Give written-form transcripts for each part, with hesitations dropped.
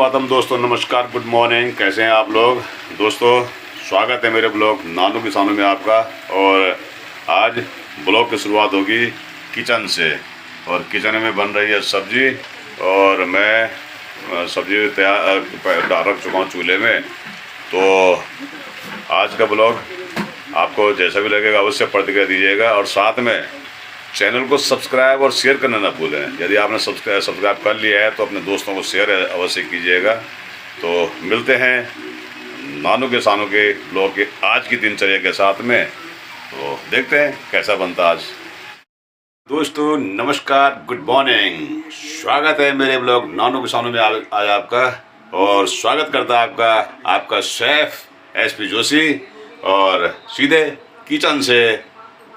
स्वागतम दोस्तों, नमस्कार, गुड मॉर्निंग। कैसे हैं आप लोग दोस्तों? स्वागत है मेरे ब्लॉग नानू किसानों में आपका। और आज ब्लॉग की शुरुआत होगी किचन से। और किचन में बन रही है सब्जी और मैं सब्जी तैयार डाल रख चुका हूँ चूल्हे में। तो आज का ब्लॉग आपको जैसा भी लगेगा अवश्य प्रतिक्रिया दीजिएगा। और साथ में चैनल को सब्सक्राइब और शेयर करना ना भूलें। यदि आपने सब्सक्राइब कर लिया है तो अपने दोस्तों को शेयर अवश्य कीजिएगा। तो मिलते हैं नानू किसानों के ब्लॉग के आज की दिनचर्या के साथ में। तो देखते हैं कैसा बनता आज। दोस्तों नमस्कार, गुड मॉर्निंग। स्वागत है मेरे ब्लॉग नानू किसानों में आज आपका। और स्वागत करता है आपका शेफ SP जोशी और सीधे किचन से।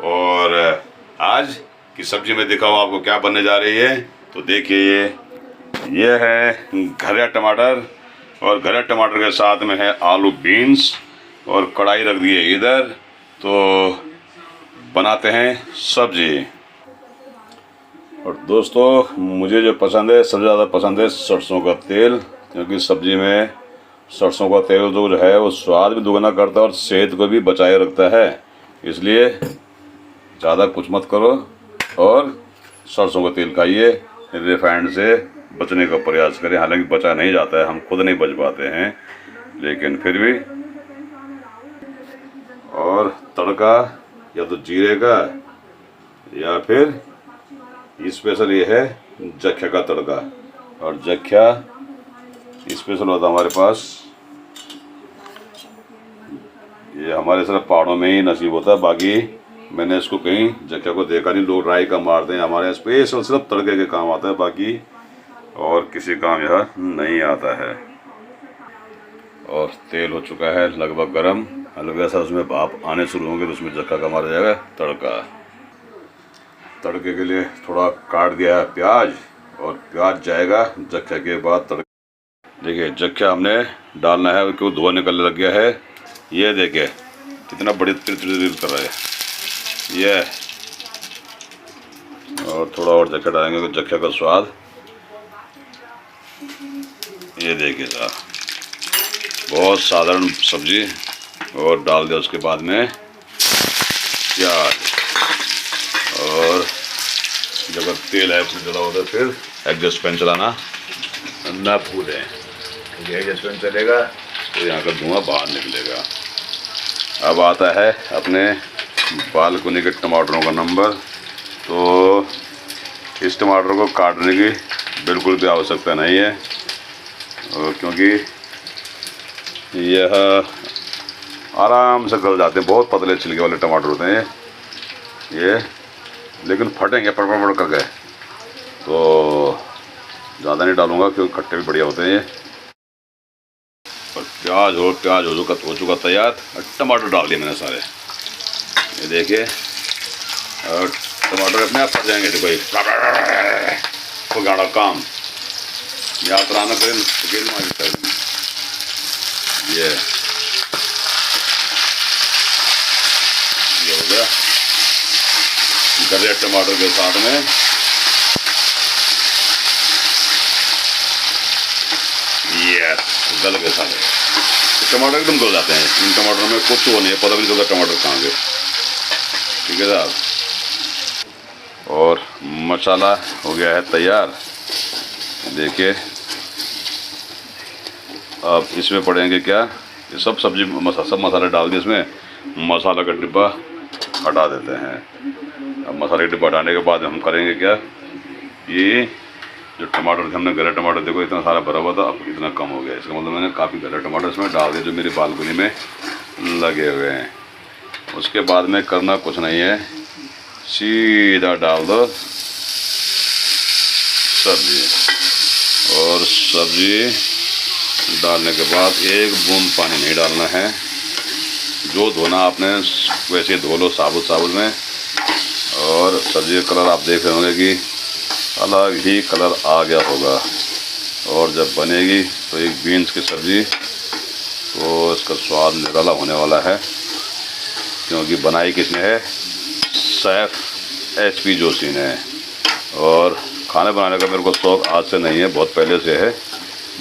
और आज की सब्जी में दिखाऊँ आपको क्या बनने जा रही है। तो देखिए ये है घरिया टमाटर और घरिया टमाटर के साथ में है आलू बीन्स और कढ़ाई रख दी है इधर। तो बनाते हैं सब्जी। और दोस्तों मुझे जो पसंद है, सबसे ज़्यादा पसंद है सरसों का तेल, क्योंकि सब्जी में सरसों का तेल जो है वो स्वाद भी दुगना करता है और सेहत को भी बचाए रखता है। इसलिए ज़्यादा कुछ मत करो और सरसों का तेल खाइए। रिफाइंड से बचने का प्रयास करें। हालांकि बचा नहीं जाता है, हम खुद नहीं बच पाते हैं, लेकिन फिर भी। और तड़का या तो जीरे का या फिर स्पेशल ये है जख्या का तड़का। और जख्या स्पेशल होता है हमारे पास, ये हमारे सिर्फ पहाड़ों में ही नसीब होता है। बाकी मैंने इसको कहीं जख्या को देखा नहीं। लोग राई का मारते हैं, हमारे यहाँ स्पेशल सिर्फ तड़के के काम आता है, बाकी और किसी काम यह नहीं आता है। और तेल हो चुका है लगभग गरम। हल्का सा उसमें भाप आने शुरू होंगे तो उसमें जख्या का मारा जाएगा तड़का। तड़के के लिए थोड़ा काट दिया है प्याज, और प्याज जाएगा जख्या के बाद तड़का। देखिए जख्या हमने डालना है क्योंकि धुआं निकलने लग गया है। ये देखिए कितना बड़ी तिर कर रहा है ये। और थोड़ा और जख्या डालेंगे तो जख्या का स्वाद, ये देखिए साहब, बहुत साधारण सब्जी। और डाल दिया उसके बाद में प्याज। और जब तेल है फिर जला होता है फिर एडजस्ट फैन चलाना ना भूलें, क्योंकि एडजस्ट फैन चलेगा तो यहाँ का धुआं बाहर निकलेगा। अब आता है अपने बालकनी के टमाटरों का नंबर। तो इस टमाटर को काटने की बिल्कुल भी आवश्यकता नहीं है, क्योंकि यह आराम से गल जाते हैं। बहुत पतले छिलके वाले टमाटर होते हैं ये, लेकिन फटेंगे पड़ कर गए। तो ज़्यादा नहीं डालूंगा क्योंकि खट्टे भी बढ़िया होते हैं ये। और प्याज हो चुका तैयार। और टमाटर डाल दिए मैंने सारे, ये देखिए। और टमाटर अपने आप फट जाएंगे। देखो कोई गाड़ा काम यात्रा न करें ये हो गया घरिया टमाटर के साथ में। ये गल के साथ टमाटर एकदम गल जाते हैं। इन टमाटरों में कुछ वो नहीं है, पता भी नहीं चलता टमाटर कहाँ गए। ठीक है साहब। और मसाला हो गया है तैयार, देखिए। अब इसमें पड़ेंगे क्या, ये सब सब्जी सब मसाले डाल दिए इसमें। मसाला का डिब्बा हटा देते हैं। अब मसाले का डिब्बा हटाने के बाद हम करेंगे क्या, ये जो टमाटर थे हमने, घरिया टमाटर देखो इतना सारा भरा हुआ था, अब इतना कम हो गया। इसका मतलब मैंने काफ़ी घरिया टमाटर इसमें डाल दिए जो मेरी बालकनी में लगे हुए हैं। उसके बाद में करना कुछ नहीं है, सीधा डाल दो सब्जी। और सब्जी डालने के बाद एक बूंद पानी नहीं डालना है। जो धोना आपने वैसे धो लो साबुत में। और सब्जी का कलर आप देख रहे होंगे कि अलग ही कलर आ गया होगा। और जब बनेगी तो एक बीन्स की सब्ज़ी, तो इसका स्वाद निराला होने वाला है। क्योंकि बनाई किसने है, शेफ SP जोशी ने। और खाने बनाने का मेरे को शौक़ आज से नहीं है, बहुत पहले से है।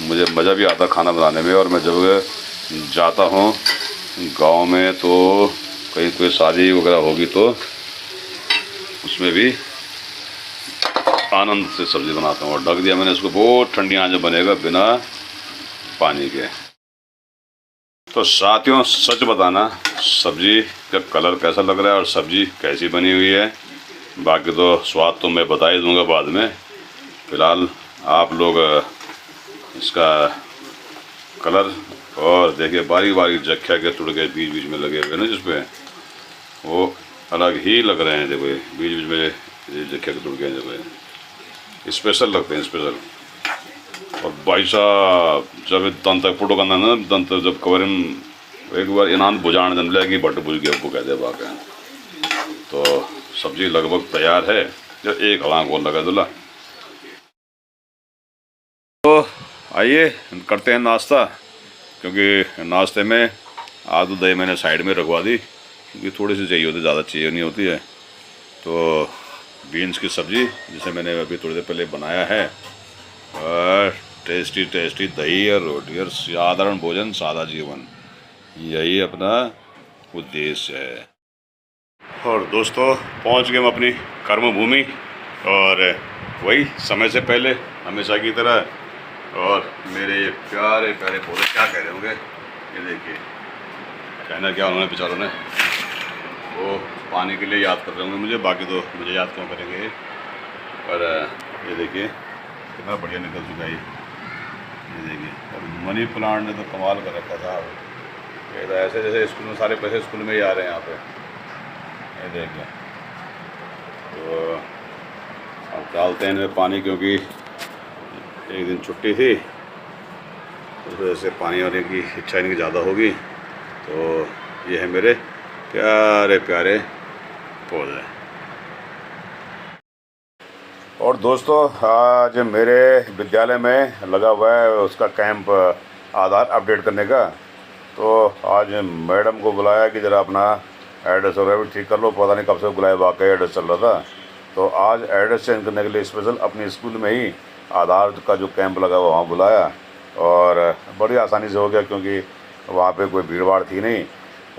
मुझे मज़ा भी आता खाना बनाने में। और मैं जब जाता हूँ गांव में तो कहीं कोई शादी वगैरह होगी तो उसमें भी आनंद से सब्ज़ी बनाता हूँ। और ढक दिया मैंने इसको, बहुत ठंडी आंच में बनेगा बिना पानी के। तो साथियों सच बताना सब्ज़ी का कलर कैसा लग रहा है और सब्ज़ी कैसी बनी हुई है। बाकी तो स्वाद तो मैं बता ही दूंगा बाद में। फ़िलहाल आप लोग इसका कलर और देखिए, बारीक बारीक जख्या के टुकड़े बीच बीच में लगे हुए ना जिसपे, वो अलग ही लग रहे हैं। देखो बीच बीच में ये जख्या के टुकड़े हैं, देखो स्पेशल लगते हैं, स्पेशल। और भाई साहब जब दंत फोटो करना ना, दंत जब कवर एक बार इनान बुझाने दन लगी बट बुझ गया वो कहते बाके। तो सब्जी लगभग तैयार है, जब एक हलांग और लगा दूल्हा। तो आइए करते हैं नाश्ता, क्योंकि नाश्ते में आलू दही मैंने साइड में रखवा दी, क्योंकि थोड़ी सी चाहिए होती, ज़्यादा चाहिए नहीं होती है। तो बीन्स की सब्ज़ी जिसे मैंने अभी थोड़ी देर पहले बनाया है, और टेस्टी टेस्टी दही और रोटी और साधारण भोजन, सादा जीवन, यही अपना उद्देश्य है। और दोस्तों पहुंच गए हम अपनी कर्म भूमि, और वही समय से पहले हमेशा की तरह। और मेरे ये प्यारे प्यारे पौधे क्या कह रहे होंगे, ये देखिए, कहना क्या उन्होंने बेचारों ने, वो पानी के लिए याद कर रहे होंगे मुझे, बाकी तो मुझे याद क्यों करेंगे। पर ये देखिए कितना बढ़िया निकल चुका है ये देखिए। और मनी प्लांट ने तो कमाल कर रखा था। ये तो ऐसे जैसे स्कूल में सारे पैसे स्कूल में ही आ रहे हैं यहाँ पे, ये देखिए। तो अब डालते हैं इनमें पानी, क्योंकि एक दिन छुट्टी थी, उस वजह से पानी आने की इच्छा इनकी ज़्यादा होगी। तो ये है मेरे प्यारे प्यारे पौधे। और दोस्तों आज मेरे विद्यालय में लगा हुआ है उसका कैंप आधार अपडेट करने का। तो आज मैडम को बुलाया कि ज़रा अपना एड्रेस वगैरह भी ठीक कर लो, पता नहीं कब से बुलाया, वाकई एड्रेस चल रहा था। तो आज एड्रेस चेंज करने के लिए स्पेशल अपनी स्कूल में ही आधार का जो कैंप लगा हुआ वहाँ बुलाया, और बड़ी आसानी से हो गया, क्योंकि वहाँ पे कोई भीड़ भाड़ थी नहीं।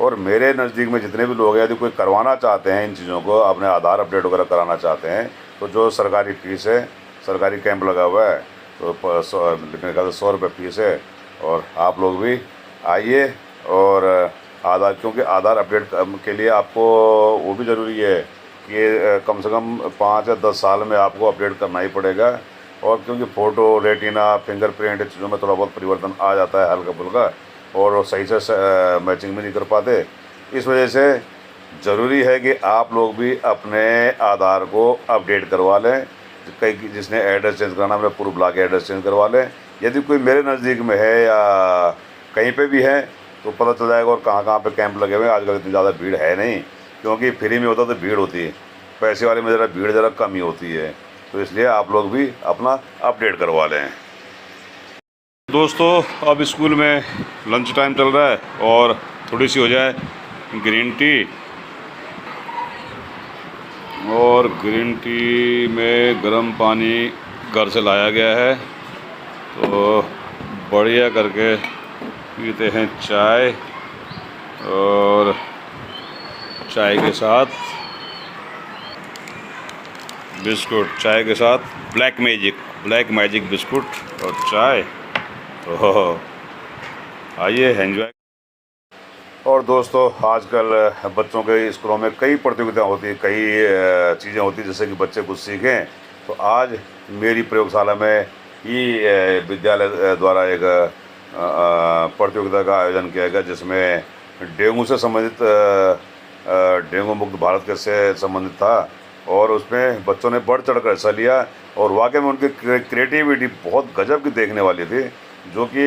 और मेरे नज़दीक में जितने भी लोग हैं यदि कोई करवाना चाहते हैं इन चीज़ों को, अपने आधार अपडेट वगैरह कराना चाहते हैं, तो जो सरकारी फ़ीस है, सरकारी कैंप लगा हुआ है, तो मेरे ख्याल से 100 रुपये फ़ीस है। और आप लोग भी आइए और आधार, क्योंकि आधार अपडेट के लिए आपको वो भी ज़रूरी है कि कम से कम 5 या 10 साल में आपको अपडेट करना ही पड़ेगा। और क्योंकि फ़ोटो, रेटिना, फिंगरप्रिंट चीज़ों में थोड़ा बहुत परिवर्तन आ जाता है हल्का फुल्का, और सही से मैचिंग भी नहीं कर पाते। इस वजह से ज़रूरी है कि आप लोग भी अपने आधार को अपडेट करवा लें। कहीं जिसने एड्रेस चेंज कराना अपने पूर्व ब्लॉक एड्रेस चेंज करवा लें। यदि कोई मेरे नज़दीक में है या कहीं पे भी है तो पता चल जाएगा। और कहाँ कहाँ पे कैंप लगे हुए हैं, आजकल इतनी ज़्यादा भीड़ है नहीं, क्योंकि फ्री में होता तो भीड़ होती है, पैसे वाले में ज़रा भीड़ ज़रा कम ही होती है। तो इसलिए आप लोग भी अपना अपडेट करवा लें। दोस्तों अब स्कूल में लंच टाइम चल रहा है, और थोड़ी सी हो जाए ग्रीन टी, और ग्रीन टी में गर्म पानी घर से लाया गया है, तो बढ़िया करके पीते हैं चाय। और चाय के साथ बिस्कुट, चाय के साथ ब्लैक मैजिक बिस्कुट और चाय। तो आइए एंजॉय। और दोस्तों आजकल बच्चों के स्कूलों में कई प्रतियोगिताएं होती हैं, कई चीज़ें होती हैं जिससे कि बच्चे कुछ सीखें। तो आज मेरी प्रयोगशाला में ही विद्यालय द्वारा एक प्रतियोगिता का आयोजन किया गया, जिसमें डेंगू से संबंधित, डेंगू मुक्त भारत कैसे संबंधित था। और उसमें बच्चों ने बढ़ चढ़ कर हिस्सा लिया, और वाकई में उनकी क्रिएटिविटी बहुत गजब की देखने वाली थी, जो कि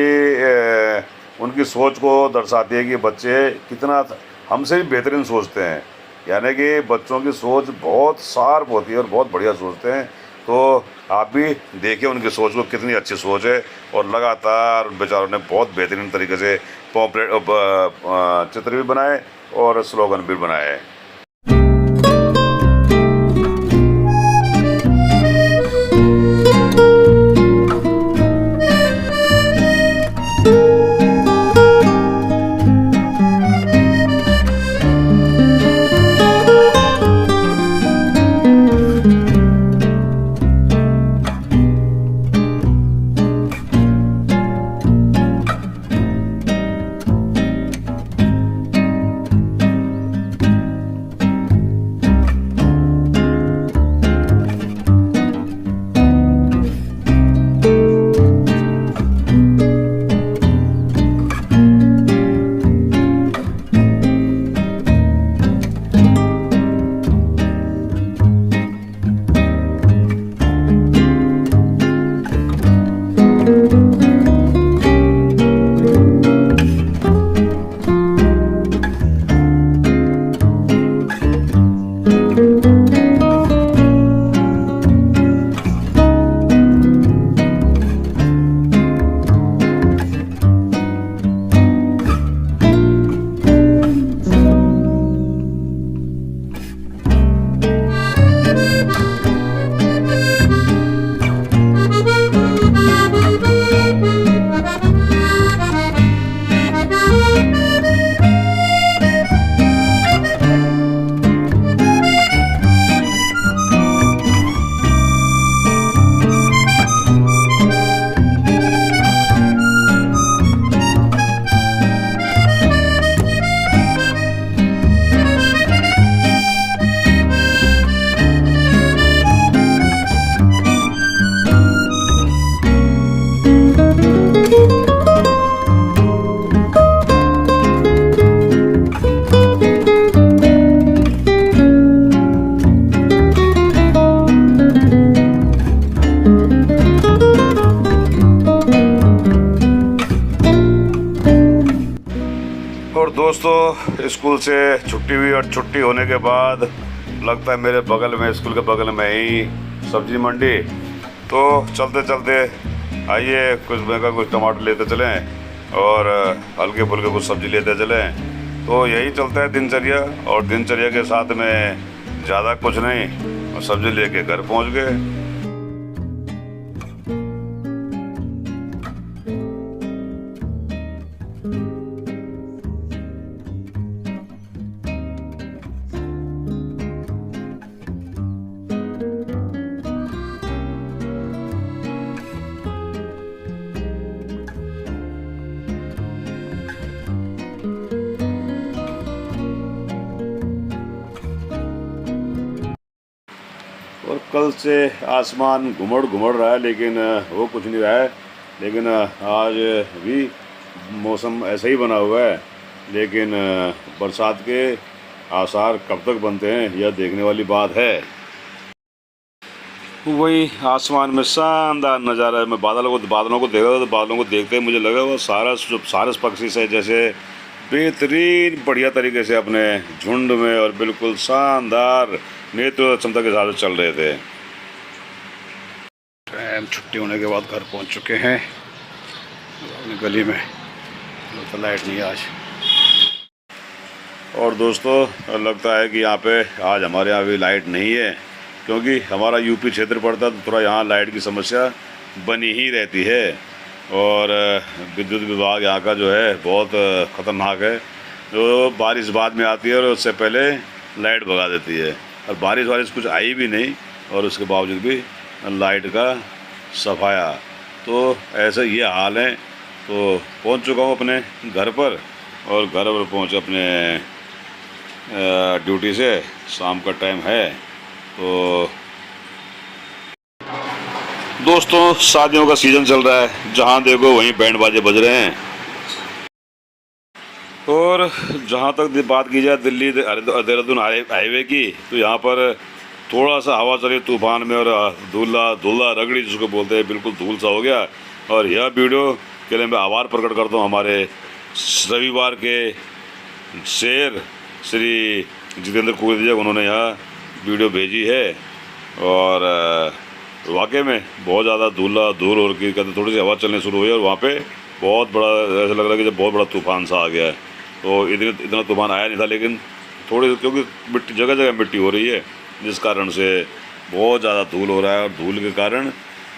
उनकी सोच को दर्शाती है कि बच्चे कितना हमसे भी बेहतरीन सोचते हैं। यानी कि बच्चों की सोच बहुत शार्प होती है और बहुत बढ़िया सोचते हैं। तो आप भी देखिए उनकी सोच को, कितनी अच्छी सोच है। और लगातार बेचारों ने बहुत बेहतरीन तरीके से चित्र भी बनाए और स्लोगन भी बनाए। दोस्तों स्कूल से छुट्टी हुई और छुट्टी होने के बाद लगता है मेरे बगल में, स्कूल के बगल में ही सब्जी मंडी। तो चलते चलते आइए कुछ महंगा कुछ टमाटर लेते चलें और हल्के फुल्के कुछ सब्ज़ी लेते चलें। तो यही चलता है दिनचर्या, और दिनचर्या के साथ में ज़्यादा कुछ नहीं, और सब्ज़ी लेके घर पहुंच गए। और कल से आसमान घुमड़ रहा है, लेकिन वो कुछ नहीं रहा है। लेकिन आज भी मौसम ऐसा ही बना हुआ है, लेकिन बरसात के आसार कब तक बनते हैं यह देखने वाली बात है। वही आसमान में शानदार नज़ारा है। मैं बादलों को देख रहा था, तो बादलों को देखते ही मुझे लगा वो सारस पक्षी से जैसे बेहतरीन बढ़िया तरीके से अपने झुंड में और बिल्कुल शानदार नेत्र क्षमता के साथ चल रहे थे। टाइम छुट्टी होने के बाद घर पहुंच चुके हैं अपनी गली में। तो लाइट नहीं आज। और दोस्तों लगता है कि यहाँ पे आज हमारे यहाँ भी लाइट नहीं है, क्योंकि हमारा यूपी क्षेत्र पड़ता है, तो थोड़ा यहाँ लाइट की समस्या बनी ही रहती है। और विद्युत विभाग यहाँ का जो है बहुत ख़तरनाक है, जो बारिश बाद में आती है और उससे पहले लाइट भगा देती है। और बारिश कुछ आई भी नहीं, और उसके बावजूद भी लाइट का सफाया। तो ऐसा ये हाल है। तो पहुंच चुका हूँ अपने घर पर, और घर पर पहुँच अपने ड्यूटी से। शाम का टाइम है। तो दोस्तों शादियों का सीज़न चल रहा है, जहाँ देखो वहीं बैंड बाजे बज रहे हैं। और जहाँ तक बात की जाए दिल्ली देहरादून हाईवे की, तो यहाँ पर थोड़ा सा हवा चली तूफान में, और धूला रगड़ी जिसको बोलते हैं, बिल्कुल धूल सा हो गया। और यह वीडियो के लिए मैं आभार प्रकट करता हूँ हमारे रविवार के शेर श्री जितेंद्र कुकरेजा, उन्होंने यह वीडियो भेजी है। और वाकई में बहुत ज़्यादा धूल और की कहते थोड़ी सी हवा चलने शुरू हुई, और वहाँ पे बहुत बड़ा ऐसा लग रहा है कि जब बहुत बड़ा तूफान सा आ गया है। तो इतना तूफान आया नहीं था, लेकिन थोड़ी, क्योंकि मिट्टी जगह जगह मिट्टी हो रही है, जिस कारण से बहुत ज़्यादा धूल हो रहा है। और धूल के कारण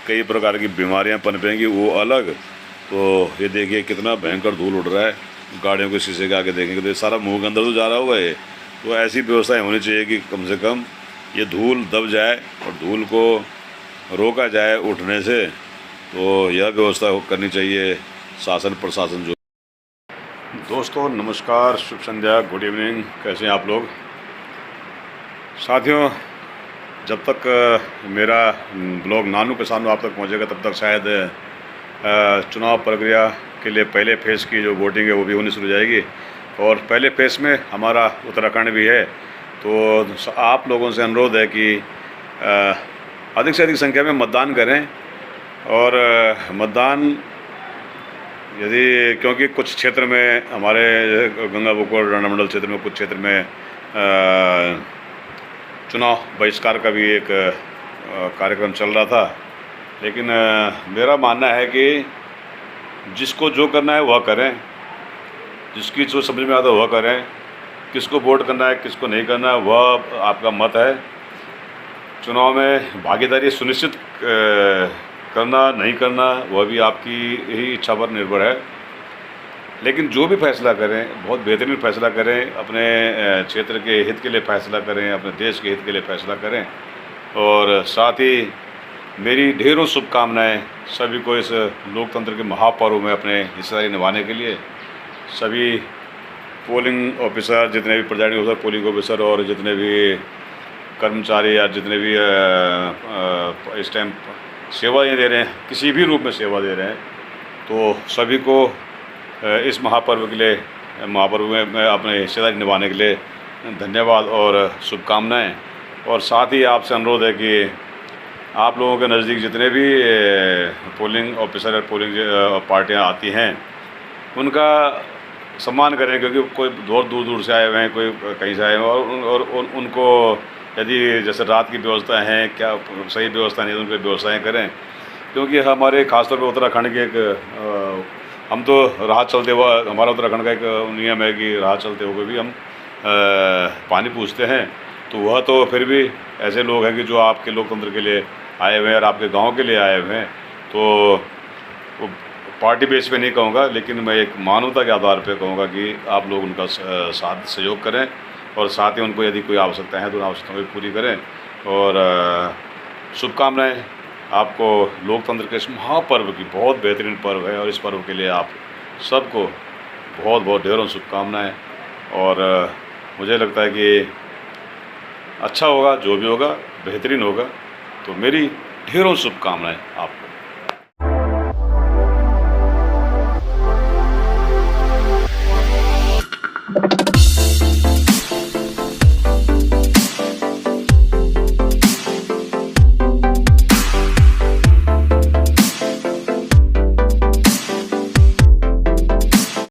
कई प्रकार की बीमारियां पनपेंगी, वो अलग। तो ये देखिए कितना भयंकर धूल उड़ रहा है। गाड़ियों के शीशे के आगे देखेंगे तो सारा मुंह के अंदर तो जा रहा होगा ये। तो ऐसी व्यवस्थाएं होनी चाहिए कि कम से कम ये धूल दब जाए और धूल को रोका जाए उठने से। तो यह व्यवस्था करनी चाहिए शासन प्रशासन जो। दोस्तों नमस्कार, शुभ संध्या, गुड इवनिंग। कैसे हैं आप लोग साथियों? जब तक मेरा ब्लॉग नानू किसान आप तक पहुंचेगा, तब तक शायद चुनाव प्रक्रिया के लिए पहले फेज़ की जो वोटिंग है वो भी होनी शुरू हो जाएगी। और पहले फेज़ में हमारा उत्तराखंड भी है। तो आप लोगों से अनुरोध है कि अधिक से अधिक संख्या में मतदान करें। और मतदान यदि, क्योंकि कुछ क्षेत्र में हमारे गंगा बकोर मंडल क्षेत्र में कुछ क्षेत्र में चुनाव बहिष्कार का भी एक कार्यक्रम चल रहा था। लेकिन मेरा मानना है कि जिसको जो करना है वह करें, जिसकी जो समझ में आता है वह करें। किसको वोट करना है किसको नहीं करना है वह आपका मत है। चुनाव में भागीदारी सुनिश्चित करना नहीं करना वह भी आपकी ही इच्छा पर निर्भर है। लेकिन जो भी फैसला करें बहुत बेहतरीन फैसला करें, अपने क्षेत्र के हित के लिए फैसला करें, अपने देश के हित के लिए फैसला करें। और साथ ही मेरी ढेरों शुभकामनाएं सभी को इस लोकतंत्र के महापर्व में अपने हिस्सेदारी निभाने के लिए। सभी पोलिंग ऑफिसर, जितने भी प्रिजाइडिंग ऑफिसर, पोलिंग ऑफिसर और जितने भी कर्मचारी या जितने भी इस टाइम सेवाएँ दे रहे हैं, किसी भी रूप में सेवा दे रहे हैं, तो सभी को इस महापर्व के लिए, महापर्व में मैं अपने हिस्सेदारी निभाने के लिए धन्यवाद और शुभकामनाएं। और साथ ही आपसे अनुरोध है कि आप लोगों के नज़दीक जितने भी पोलिंग ऑफिसर या पोलिंग पार्टियां आती हैं, उनका सम्मान करें, क्योंकि कोई दूर दूर से आए हुए हैं, कोई कहीं से आए हुए हैं, और उनको यदि जैसे रात की व्यवस्था है, क्या सही व्यवस्था नहीं है, उन पर व्यवस्थाएँ करें। क्योंकि हमारे खासतौर पे उत्तराखंड के एक हम तो राह चलते हुआ, हमारा उत्तराखंड का एक नियम है कि राह चलते हुए भी हम पानी पूछते हैं। तो वह तो फिर भी ऐसे लोग हैं कि जो आपके लोकतंत्र के लिए आए हुए हैं और आपके गांव के लिए आए हुए हैं, तो वो पार्टी बेस पे नहीं कहूँगा, लेकिन मैं एक मानवता के आधार पे कहूँगा कि आप लोग उनका साथ सहयोग करें, और साथ ही उनको यदि कोई आवश्यकता है तो उन आवश्यकताओं को पूरी करें। और शुभकामनाएँ आपको लोकतंत्र के इस महापर्व की, बहुत बेहतरीन पर्व है, और इस पर्व के लिए आप सबको बहुत बहुत ढेरों शुभकामनाएँ। और मुझे लगता है कि अच्छा होगा, जो भी होगा बेहतरीन होगा। तो मेरी ढेरों शुभकामनाएँ आपको।